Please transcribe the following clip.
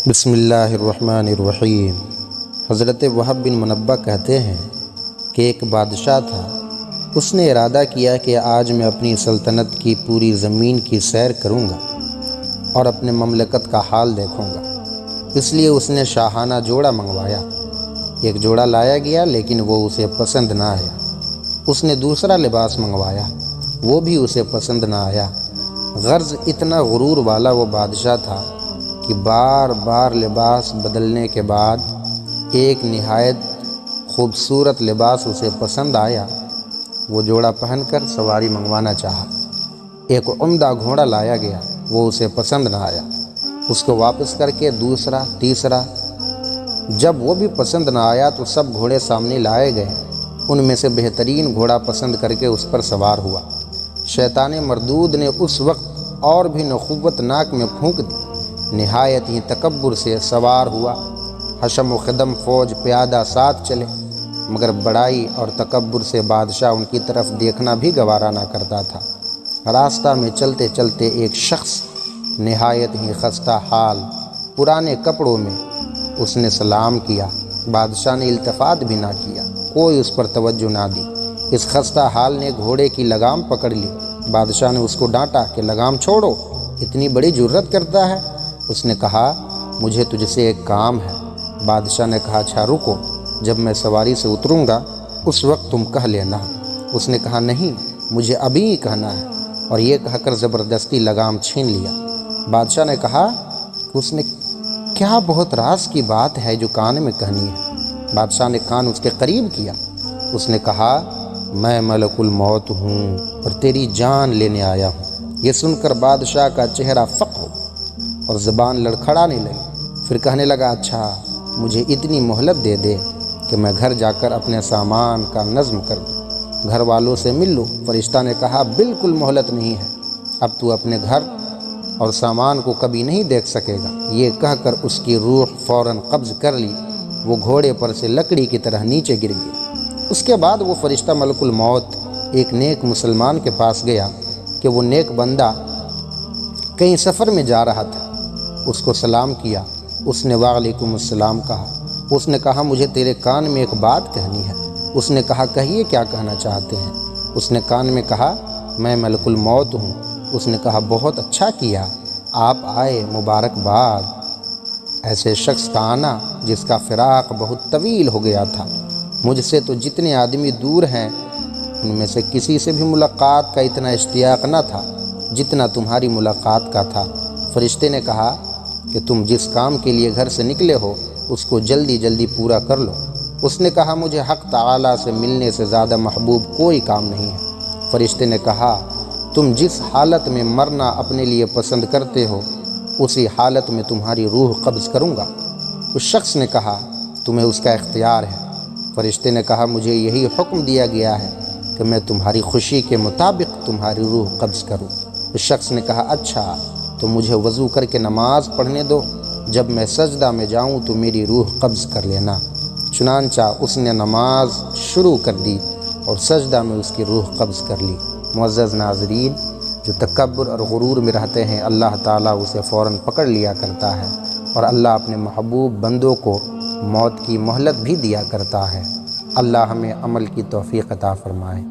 بسم اللہ الرحمن الرحیم۔ حضرت وہب بن منبہ کہتے ہیں کہ ایک بادشاہ تھا، اس نے ارادہ کیا کہ آج میں اپنی سلطنت کی پوری زمین کی سیر کروں گا اور اپنے مملکت کا حال دیکھوں گا۔ اس لیے اس نے شاہانہ جوڑا منگوایا۔ ایک جوڑا لایا گیا لیکن وہ اسے پسند نہ آیا۔ اس نے دوسرا لباس منگوایا، وہ بھی اسے پسند نہ آیا۔ غرض اتنا غرور والا وہ بادشاہ تھا کہ بار بار لباس بدلنے کے بعد ایک نہایت خوبصورت لباس اسے پسند آیا۔ وہ جوڑا پہن کر سواری منگوانا چاہا۔ ایک عمدہ گھوڑا لایا گیا، وہ اسے پسند نہ آیا۔ اس کو واپس کر کے دوسرا، تیسرا، جب وہ بھی پسند نہ آیا تو سب گھوڑے سامنے لائے گئے۔ ان میں سے بہترین گھوڑا پسند کر کے اس پر سوار ہوا۔ شیطان مردود نے اس وقت اور بھی نخوت ناک میں پھونک دی، نہایت ہی تکبر سے سوار ہوا۔ حشم و خدم فوج پیادہ ساتھ چلے، مگر بڑائی اور تکبر سے بادشاہ ان کی طرف دیکھنا بھی گوارا نہ کرتا تھا۔ راستہ میں چلتے چلتے ایک شخص نہایت ہی خستہ حال پرانے کپڑوں میں، اس نے سلام کیا۔ بادشاہ نے التفات بھی نہ کیا، کوئی اس پر توجہ نہ دی۔ اس خستہ حال نے گھوڑے کی لگام پکڑ لی۔ بادشاہ نے اس کو ڈانٹا کہ لگام چھوڑو، اتنی بڑی جرت کرتا ہے۔ اس نے کہا مجھے تجھ سے ایک کام ہے۔ بادشاہ نے کہا اچھا رکو، جب میں سواری سے اتروں گا اس وقت تم کہہ لینا۔ اس نے کہا نہیں، مجھے ابھی ہی کہنا ہے، اور یہ کہہ کر زبردستی لگام چھین لیا۔ بادشاہ نے کہا اس نے کیا بہت راز کی بات ہے جو کان میں کہنی ہے۔ بادشاہ نے کان اس کے قریب کیا۔ اس نے کہا میں ملک الموت ہوں اور تیری جان لینے آیا ہوں۔ یہ سن کر بادشاہ کا چہرہ فق ہو اور زبان لڑکھڑانے لگی۔ پھر کہنے لگا اچھا مجھے اتنی مہلت دے دے کہ میں گھر جا کر اپنے سامان کا نظم کر دوں، گھر والوں سے مل لوں۔ فرشتہ نے کہا بالکل مہلت نہیں ہے، اب تو اپنے گھر اور سامان کو کبھی نہیں دیکھ سکے گا۔ یہ کہہ کر اس کی روح فوراً قبض کر لی۔ وہ گھوڑے پر سے لکڑی کی طرح نیچے گر گئی۔ اس کے بعد وہ فرشتہ ملک الموت ایک نیک مسلمان کے پاس گیا کہ وہ نیک بندہ کہیں سفر میں جا رہا تھا۔ اس کو سلام کیا۔ اس نے وعلیکم السلام کہا۔ اس نے کہا مجھے تیرے کان میں ایک بات کہنی ہے۔ اس نے کہا کہیے کیا کہنا چاہتے ہیں۔ اس نے کان میں کہا میں ملک الموت ہوں۔ اس نے کہا بہت اچھا کیا، آپ آئے، مبارکباد۔ ایسے شخص کا آنا جس کا فراق بہت طویل ہو گیا تھا۔ مجھ سے تو جتنے آدمی دور ہیں ان میں سے کسی سے بھی ملاقات کا اتنا اشتیاق نہ تھا جتنا تمہاری ملاقات کا تھا۔ فرشتے نے کہا کہ تم جس کام کے لیے گھر سے نکلے ہو اس کو جلدی جلدی پورا کر لو۔ اس نے کہا مجھے حق تعالیٰ سے ملنے سے زیادہ محبوب کوئی کام نہیں ہے۔ فرشتے نے کہا تم جس حالت میں مرنا اپنے لیے پسند کرتے ہو اسی حالت میں تمہاری روح قبض کروں گا۔ اس شخص نے کہا تمہیں اس کا اختیار ہے۔ فرشتے نے کہا مجھے یہی حکم دیا گیا ہے کہ میں تمہاری خوشی کے مطابق تمہاری روح قبض کروں۔ اس شخص نے کہا اچھا تو مجھے وضو کر کے نماز پڑھنے دو، جب میں سجدہ میں جاؤں تو میری روح قبض کر لینا۔ چنانچہ اس نے نماز شروع کر دی اور سجدہ میں اس کی روح قبض کر لی۔ معزز ناظرین، جو تکبر اور غرور میں رہتے ہیں اللہ تعالیٰ اسے فوراً پکڑ لیا کرتا ہے، اور اللہ اپنے محبوب بندوں کو موت کی مہلت بھی دیا کرتا ہے۔ اللہ ہمیں عمل کی توفیق عطا فرمائے۔